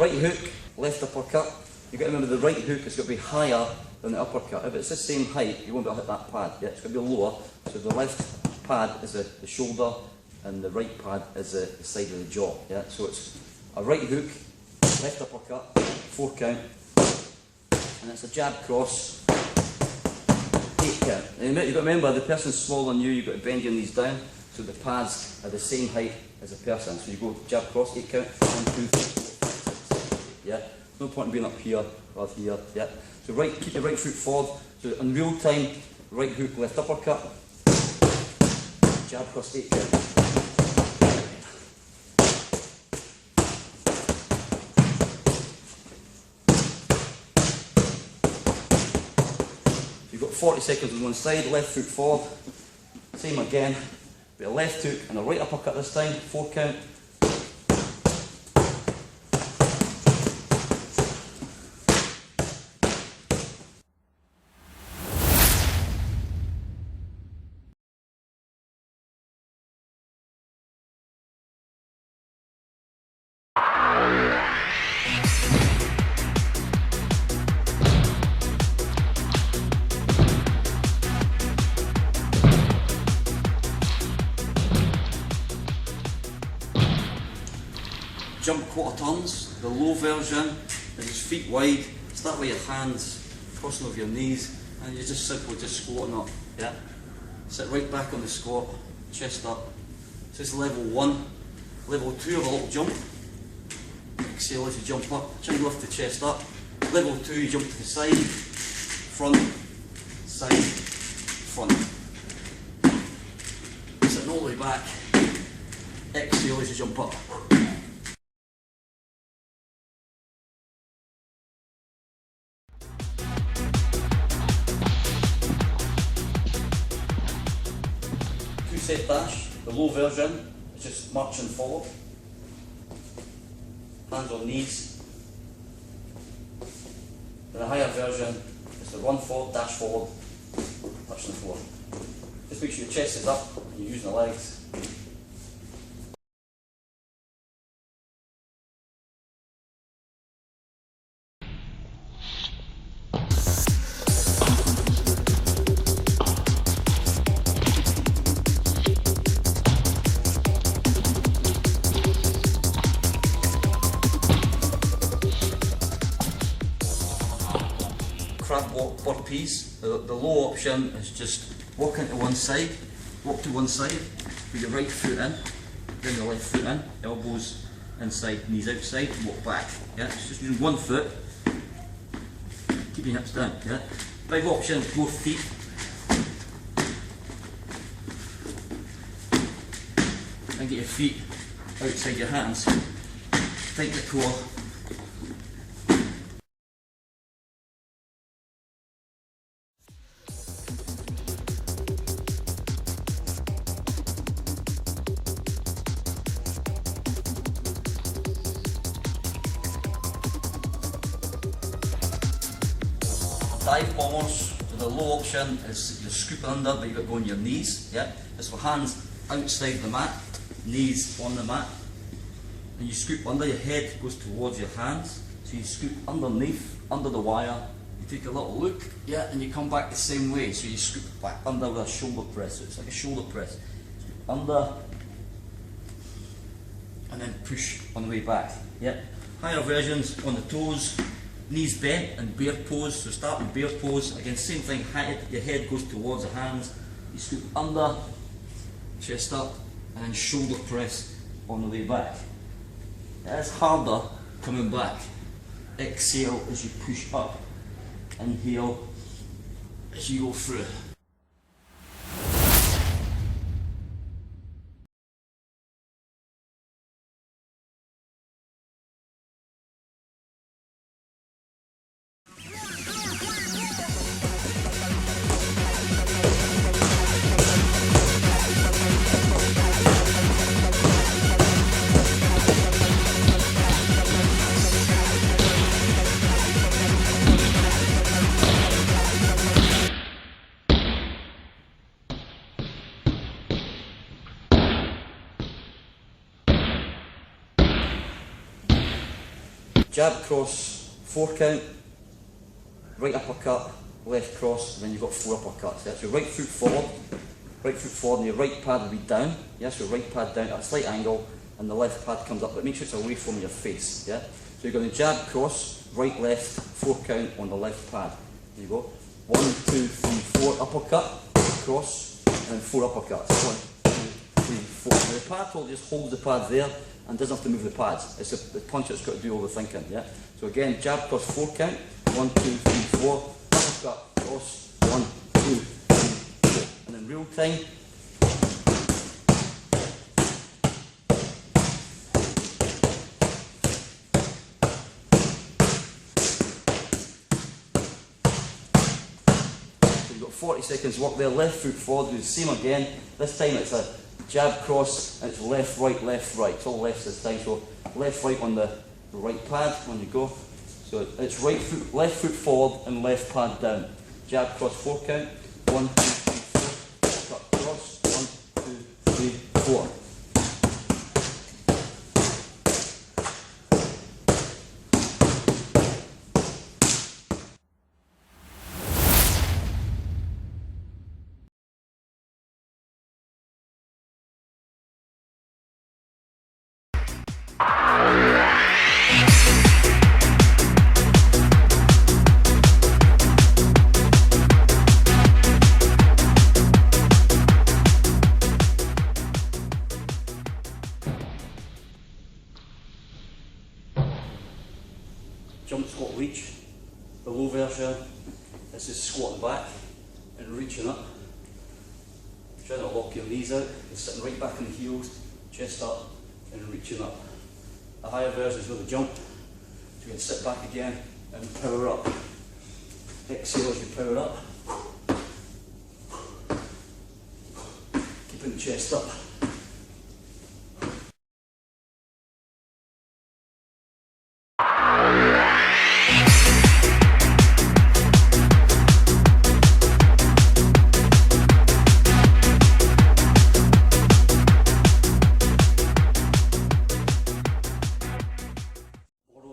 right hook, left uppercut. You've got to remember the right hook has got to be higher than the uppercut. If it's the same height, you won't be able to hit that pad. Yeah, it's going to be lower. So the left pad is the shoulder, and the right pad is the side of the jaw. Yeah, so it's a right hook, left uppercut, 4 count, and it's a jab cross, 8 count. And you've got to remember, the person's smaller than you, you've got to bend your knees down, so the pads are the same height as the person. So you go jab cross, 8 count, 1, 2, 3, 4, 5, 6, 7, 8. Yeah, no point in being up here or here. Yeah, so right, keep your right foot forward. So in real time, right hook, left uppercut, jab cross, 8 count. You've got 40 seconds on one side, left foot forward, same again, with a left hook and a right uppercut this time, 4 count. Jump quarter turns. The low version is just feet wide. Start with your hands crossing over your knees, and you just simply just squatting up. Yeah. Sit right back on the squat, chest up. So this is level 1. Level 2 of a little jump. Exhale as you jump up. Try and lift the chest up. Level 2, you jump to the side, front, side, front. Sitting all the way back. Exhale as you jump up. Set dash, the low version is just marching forward, hands on knees. The higher version is the run forward, dash forward, touch the floor. Just make sure your chest is up and you're using the legs. Crab walk burpees. The low option is just walk into one side, walk to one side with your right foot in, then your left foot in, elbows inside, knees outside, walk back. Yeah, it's just using one foot, keep your hips down. Yeah, big option, both feet. And get your feet outside your hands. Tighten the core. Dive bombers, so the low option is you scoop under, but you've got to go on your knees. Yeah, it's for hands outside the mat, knees on the mat, and you scoop under. Your head goes towards your hands, so you scoop underneath, under the wire. You take a little look, yeah, and you come back the same way. So you scoop back under with a shoulder press. So it's like a shoulder press. Scoop under, and then push on the way back. Yeah, higher versions on the toes. Knees bent and bear pose, so start with bear pose. Again, same thing, your head goes towards the hands. You scoop under, chest up, and then shoulder press on the way back. It's harder coming back. Exhale as you push up. Inhale as you go through. jab cross, 4 count, right uppercut, left cross, and then you've got 4 uppercuts. Yeah? So right foot forward, and your right pad will be down. Yeah? So right pad down at a slight angle, and the left pad comes up, but make sure it's away from your face. Yeah? So you're going to jab cross, right left, 4 count on the left pad. There you go. 1, 2, 3, 4 uppercut, cross, and 4 uppercuts. 1, 2, 3, 4. Now the pad holder just holds the pad there and doesn't have to move the pads. It's the punch that's got to do all the thinking. Yeah? So again, jab cross, 4 count, 1, 2, 3, 4, uppercut, cross, 1, 2, 3, 4. And in real time, so you've got 40 seconds work there. Left foot forward, do the same again. This time it's a jab cross, and it's left, right, left, right. It's all left this time. So left, right on the right pad when you go. So it's right foot, left foot forward, and left pad down. Jab cross, 4 count. 1, 2, 3, 4. Cut cross. 1, 2, 3, 4. Jump squat reach. The low version is just squatting back and reaching up. Try not to lock your knees out. You're sitting right back on the heels, chest up and reaching up. The higher version is with the jump. So you can sit back again and power up. Exhale as you power up. Keeping the chest up.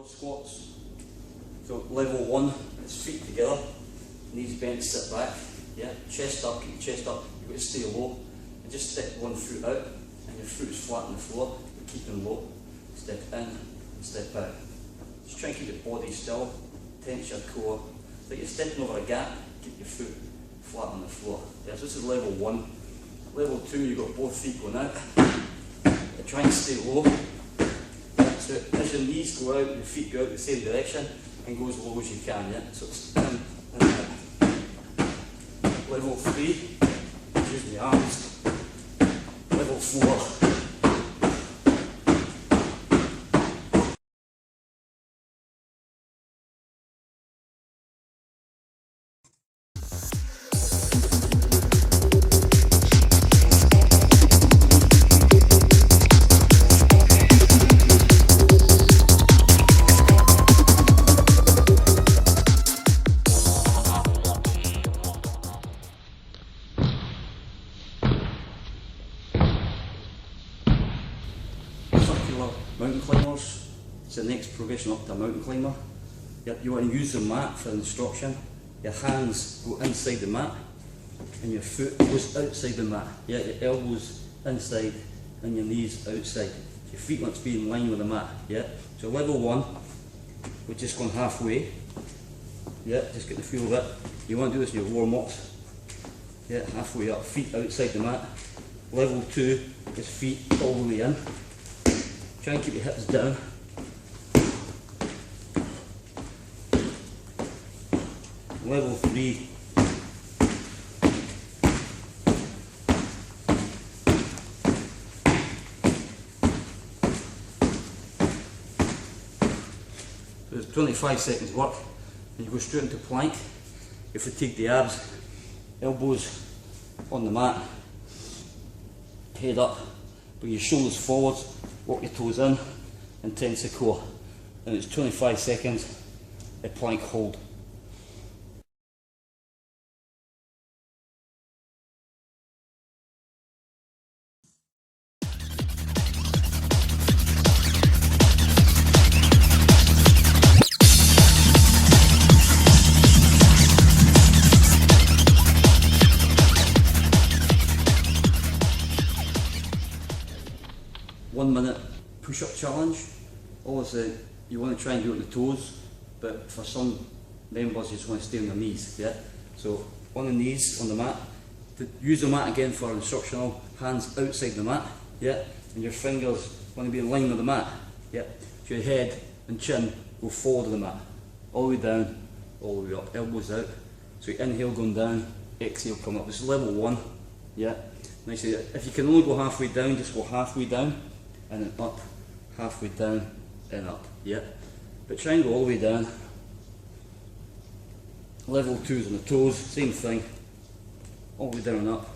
Squats. So level 1 is feet together, knees bent, sit back, yeah, chest up, keep your chest up, you've got to stay low, and just step one foot out, and your foot is flat on the floor, but keep them low, step in, and step out. Just try and keep your body still, tense your core, so you're stepping over a gap, keep your foot flat on the floor. Yeah, so this is level 1. Level 2, you've got both feet going out, and try and stay low. So as your knees go out, your feet go out the same direction and go as low as you can, yeah? So it's in and out. Level 3, use my arms. Level 4. Mountain climbers, it's the next progression up to a mountain climber. You want to use the mat for instruction. Your hands go inside the mat and your foot goes outside the mat. Yeah, your elbows inside and your knees outside. Your feet want to be in line with the mat. Yeah. So level 1, we're just going halfway. Yeah, just get the feel of it. You want to do this in your warm-ups. Yeah, halfway up, feet outside the mat. Level 2 is feet all the way in. Try and keep your hips down. Level 3. So it's 25 seconds work, and you go straight into plank. You fatigue the abs, elbows on the mat, head up, bring your shoulders forwards. Walk your toes in and tense the core. And it's 25 seconds, a plank hold. 1 minute push-up challenge. Obviously, you want to try and do it on the toes, but for some members, you just want to stay on your knees. Yeah. So on the knees on the mat. Use the mat again for instructional. Hands outside the mat. Yeah. And your fingers want to be in line with the mat. Yeah. So your head and chin go forward of the mat, all the way down, all the way up. Elbows out. So you inhale going down, exhale coming up. This is level 1. Yeah. Nice. If you can only go halfway down, just go halfway down, and then up, halfway down, and up. Yeah. But try and go all the way down. Level 2 is on the toes, same thing. All the way down and up.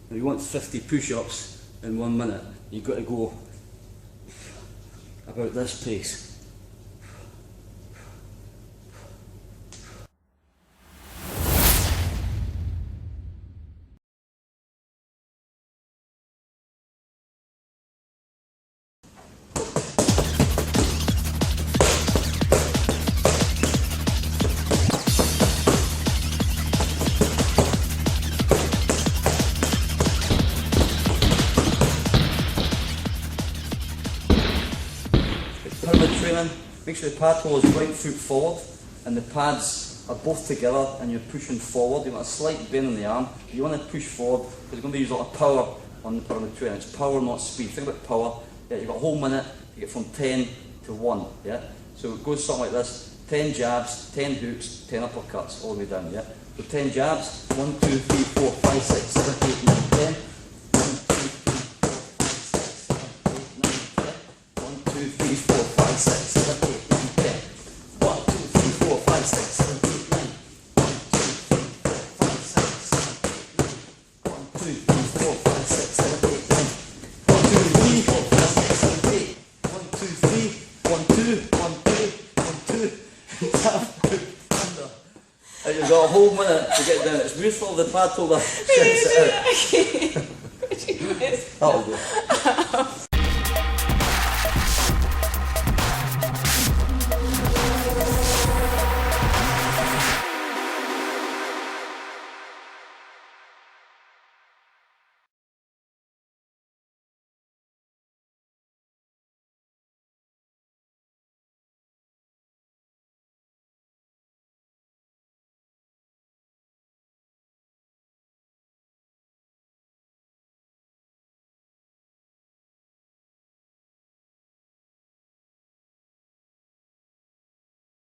Now you want 50 push-ups in 1 minute. You've got to go about this pace. Pyramid training, make sure the pad toe is right foot forward and the pads are both together and you're pushing forward. You want a slight bend in the arm. You want to push forward because you're going to use a lot of power on the pyramid training. It's power, not speed. Think about power. Yeah, you've got a whole minute to get from 10 to 1. Yeah? So it goes something like this: 10 jabs, 10 hooks, 10 uppercuts, all the way down. Yeah? So 10 jabs, 1, 2, 3, 4, 5, 6, 7, 8, 9, 10. 1, 2, 3, 4, 5, 6, 7, 8, 9, 10. 1, 2, 3, 4, 5, 6, 7, 8, 9. 1, 2, 3, 1, 2, 1, 2, 1, 2. You've got a whole minute to get down. It's beautiful, the pad holder shouts it out. Okay. That'll do.